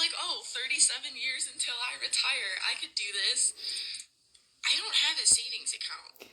like, oh, 37 years until I retire. I could do this. I don't have a savings account.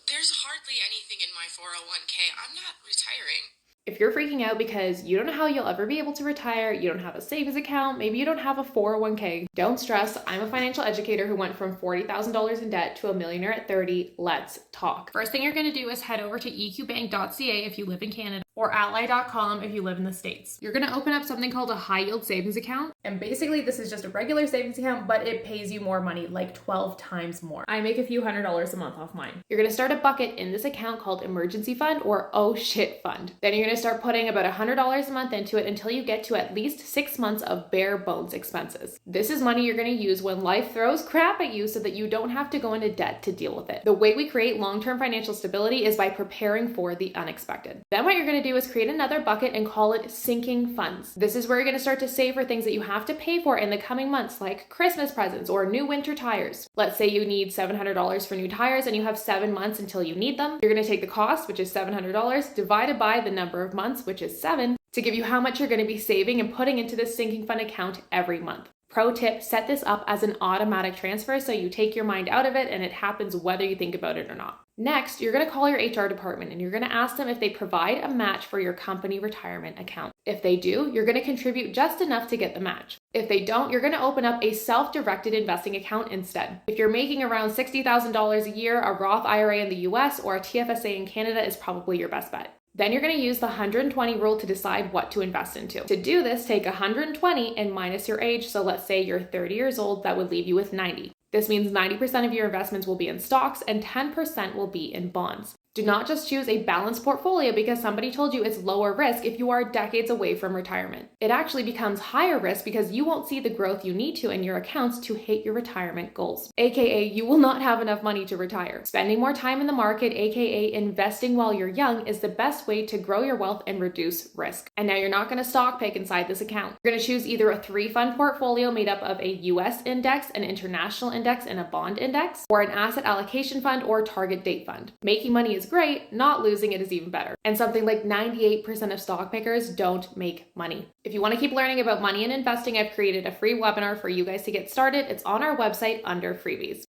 There's hardly anything in my 401k. I'm not retiring. If you're freaking out because you don't know how you'll ever be able to retire, you don't have a savings account, maybe you don't have a 401k, don't stress. I'm a financial educator who went from $40,000 in debt to a millionaire at 30. Let's talk. First thing you're going to do is head over to eqbank.ca if you live in Canada or ally.com if you live in the States. You're going to open up something called a high yield savings account. And basically this is just a regular savings account, but it pays you more money, like 12 times more. I make a few $100s a month off mine. You're going to start a bucket in this account called emergency fund or oh shit fund. Then you're going to start putting about $100 a month into it until you get to at least 6 months of bare bones expenses. This is money you're going to use when life throws crap at you so that you don't have to go into debt to deal with it. The way we create long-term financial stability is by preparing for the unexpected. Then what you're going to do is create another bucket and call it sinking funds. This is where you're going to start to save for things that you have to pay for in the coming months, like Christmas presents or new winter tires. Let's say you need $700 for new tires and you have 7 months until you need them. You're going to take the cost, which is $700, divided by the number of months, which is 7, to give you how much you're going to be saving and putting into this sinking fund account every month. Pro tip, set this up as an automatic transfer so you take your mind out of it and it happens whether you think about it or not. Next, you're going to call your HR department and you're going to ask them if they provide a match for your company retirement account. If they do, you're going to contribute just enough to get the match. If they don't, you're going to open up a self-directed investing account instead. If you're making around $60,000 a year, a Roth IRA in the US or a TFSA in Canada is probably your best bet. Then you're going to use the 120 rule to decide what to invest into. To do this, take 120 and minus your age. So let's say you're 30 years old, that would leave you with 90. This means 90% of your investments will be in stocks and 10% will be in bonds. Do not just choose a balanced portfolio because somebody told you it's lower risk if you are decades away from retirement. It actually becomes higher risk because you won't see the growth you need to in your accounts to hit your retirement goals. AKA, you will not have enough money to retire. Spending more time in the market, AKA investing while you're young, is the best way to grow your wealth and reduce risk. And now you're not going to stock pick inside this account. You're going to choose either a 3-fund portfolio made up of a US index, an international index, and a bond index, or an asset allocation fund or target date fund. Making money is great, not losing it is even better. And something like 98% of stock pickers don't make money. If you want to keep learning about money and investing, I've created a free webinar for you guys to get started. It's on our website under freebies.